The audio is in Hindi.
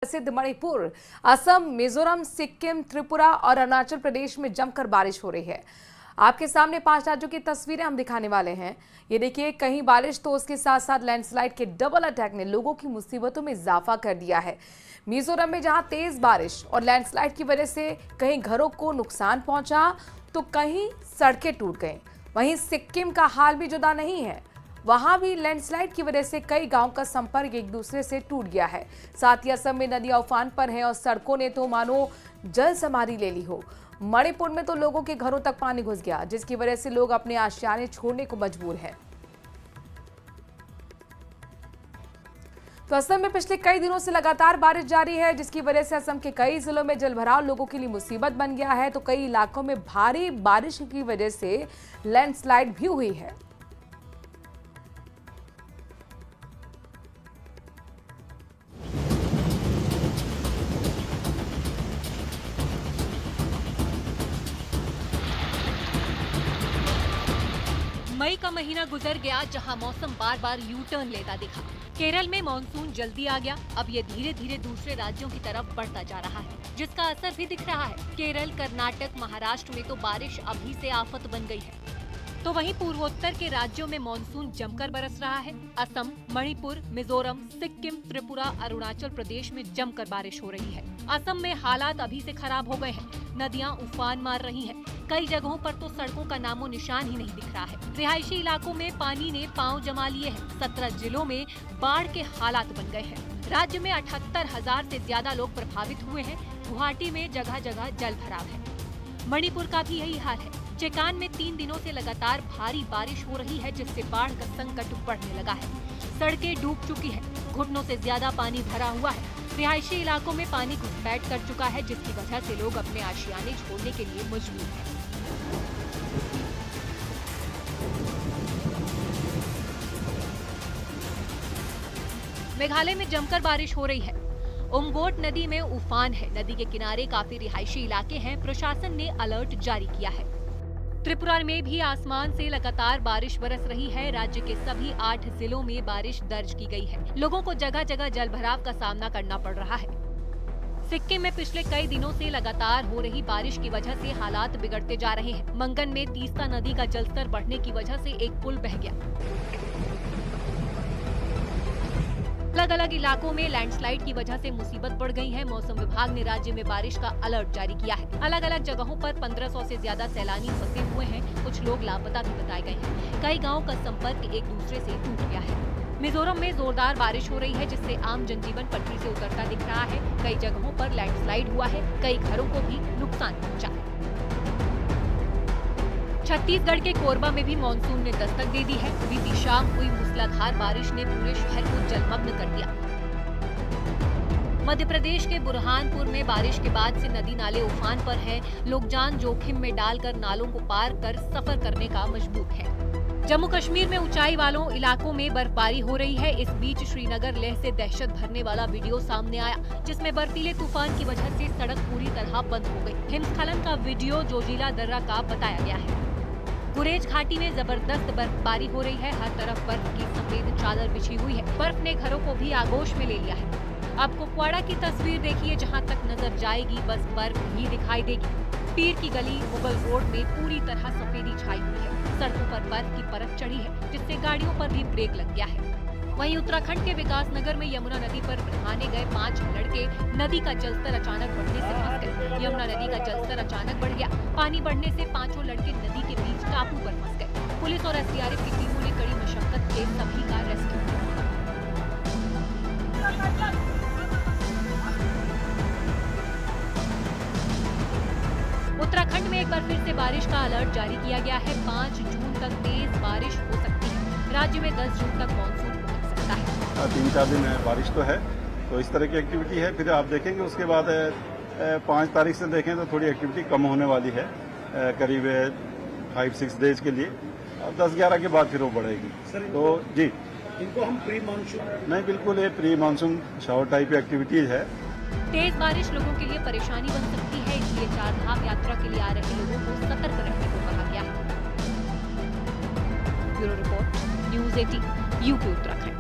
प्रसिद्ध मणिपुर, असम, मिजोरम, सिक्किम, त्रिपुरा और अरुणाचल प्रदेश में जमकर बारिश हो रही है। आपके सामने 5 राज्यों की तस्वीरें हम दिखाने वाले हैं। ये देखिए, कहीं बारिश तो उसके साथ साथ लैंडस्लाइड के डबल अटैक ने लोगों की मुसीबतों में इजाफा कर दिया है। मिजोरम में जहां तेज बारिश और लैंडस्लाइड की वजह से कहीं घरों को नुकसान पहुंचा तो कहीं सड़कें टूट गईं। वहीं सिक्किम का हाल भी जुदा नहीं है, वहां भी लैंडस्लाइड की वजह से कई गांव का संपर्क एक दूसरे से टूट गया है। साथ ही असम में नदियां उफान पर हैं और सड़कों ने तो मानो जल समाधि ले ली हो। मणिपुर में तो लोगों के घरों तक पानी घुस गया, जिसकी वजह से लोग अपने आशियाने छोड़ने को मजबूर हैं। तो असम में पिछले कई दिनों से लगातार बारिश जारी है, जिसकी वजह से असम के कई जिलों में जलभराव लोगों के लिए मुसीबत बन गया है, तो कई इलाकों में भारी बारिश की वजह से लैंडस्लाइड भी हुई है। मई का महीना गुजर गया जहां मौसम बार बार यू टर्न लेता दिखा। केरल में मानसून जल्दी आ गया, अब ये धीरे धीरे दूसरे राज्यों की तरफ बढ़ता जा रहा है, जिसका असर भी दिख रहा है। केरल, कर्नाटक, महाराष्ट्र में तो बारिश अभी से आफत बन गई है। तो वहीं पूर्वोत्तर के राज्यों में मानसून जमकर बरस रहा है। असम, मणिपुर, मिजोरम, सिक्किम, त्रिपुरा, अरुणाचल प्रदेश में जमकर बारिश हो रही है। असम में हालात अभी से खराब हो गए हैं, नदियां उफान मार रही हैं। कई जगहों पर तो सड़कों का नामो निशान ही नहीं दिख रहा है। रिहायशी इलाकों में पानी ने पांव जमा लिए हैं। 17 जिलों में बाढ़ के हालात बन गए हैं। राज्य में 78,000 से ज्यादा लोग प्रभावित हुए हैं। गुवाहाटी में जगह जगह जल भराव है। मणिपुर का भी यही हाल है। चेकान में 3 दिनों से लगातार भारी बारिश हो रही है, जिससे बाढ़ का संकट बढ़ने लगा है। सड़कें डूब चुकी है, घुटनों से ज्यादा पानी भरा हुआ है। रिहायशी इलाकों में पानी घुसपैठ कर चुका है, जिसकी वजह से लोग अपने आशियाने छोड़ने के लिए मजबूर हैं। मेघालय में जमकर बारिश हो रही है। उमगोट नदी में उफान है। नदी के किनारे काफी रिहायशी इलाके हैं। प्रशासन ने अलर्ट जारी किया है। त्रिपुरा में भी आसमान से लगातार बारिश बरस रही है। राज्य के सभी 8 जिलों में बारिश दर्ज की गई है। लोगों को जगह जगह जलभराव का सामना करना पड़ रहा है। सिक्किम में पिछले कई दिनों से लगातार हो रही बारिश की वजह से हालात बिगड़ते जा रहे हैं। मंगन में तीस्ता नदी का जलस्तर बढ़ने की वजह से एक पुल बह गया। अलग अलग इलाकों में लैंडस्लाइड की वजह से मुसीबत बढ़ गई है। मौसम विभाग ने राज्य में बारिश का अलर्ट जारी किया है। अलग अलग जगहों पर 1500 से ज्यादा सैलानी फंसे हुए हैं। कुछ लोग लापता भी बताए गए हैं। कई गांवों का संपर्क एक दूसरे से टूट गया है। मिजोरम में जोरदार बारिश हो रही है, जिससे आम जनजीवन पटरी से उतरता दिख रहा है। कई जगहों पर लैंडस्लाइड हुआ है। कई घरों को भी नुकसान पहुँचा है। छत्तीसगढ़ के कोरबा में भी मानसून ने दस्तक दे दी है। बीती शाम हुई मूसलाधार बारिश ने पूरे शहर को जलमग्न कर दिया। मध्य प्रदेश के बुरहानपुर में बारिश के बाद से नदी नाले उफान पर हैं। लोग जान जोखिम में डालकर नालों को पार कर सफर करने का मजबूर है। जम्मू कश्मीर में ऊंचाई वालों इलाकों में बर्फबारी हो रही है। इस बीच श्रीनगर लेह से दहशत भरने वाला वीडियो सामने आया, जिसमें बर्फीले तूफान की वजह से सड़क पूरी तरह बंद हो गई। हिमस्खलन का वीडियो जोजिला दर्रा का बताया गया है। गुरेज घाटी में जबरदस्त बर्फबारी हो रही है। हर तरफ बर्फ की सफेद चादर बिछी हुई है। बर्फ ने घरों को भी आगोश में ले लिया है। अब कुपवाड़ा की तस्वीर देखिए, जहां तक नजर जाएगी बस बर्फ ही दिखाई देगी। पीर की गली मुगल रोड में पूरी तरह सफेदी छाई हुई है। सड़कों पर बर्फ की परत चढ़ी है, जिससे गाड़ियों पर भी ब्रेक लग गया है। वहीं उत्तराखंड के विकासनगर में यमुना नदी पर नहाने गए 5 लड़के नदी का जलस्तर अचानक बढ़ने से फंस गए। यमुना नदी का जलस्तर अचानक बढ़ गया। पानी बढ़ने से 5 लड़के नदी के बीच टापू पर फंस गए। पुलिस और एसडीआरएफ की टीमों ने कड़ी मशक्कत से सभी का रेस्क्यू किया। उत्तराखंड में एक बार फिर से बारिश का अलर्ट जारी किया गया है। 5 जून तक तेज बारिश हो सकती है। राज्य में 10 जून तक मानसून 3-4 दिन बारिश तो है, तो इस तरह की एक्टिविटी है। फिर आप देखेंगे उसके बाद 5 तारीख से देखें तो थोड़ी एक्टिविटी कम होने वाली है, करीब 5-6 डेज के लिए। 10-11 के बाद फिर वो बढ़ेगी। तो जी, इनको हम प्री मानसून नहीं, बिल्कुल ये pre monsoon shower type activities है। तेज बारिश लोगों के लिए परेशानी बन सकती है, इसलिए 4 धाम यात्रा के लिए आ रहे लोगों को सतर्क रहने को कहा गया है। Bureau report, news 18, UP Uttarakhand.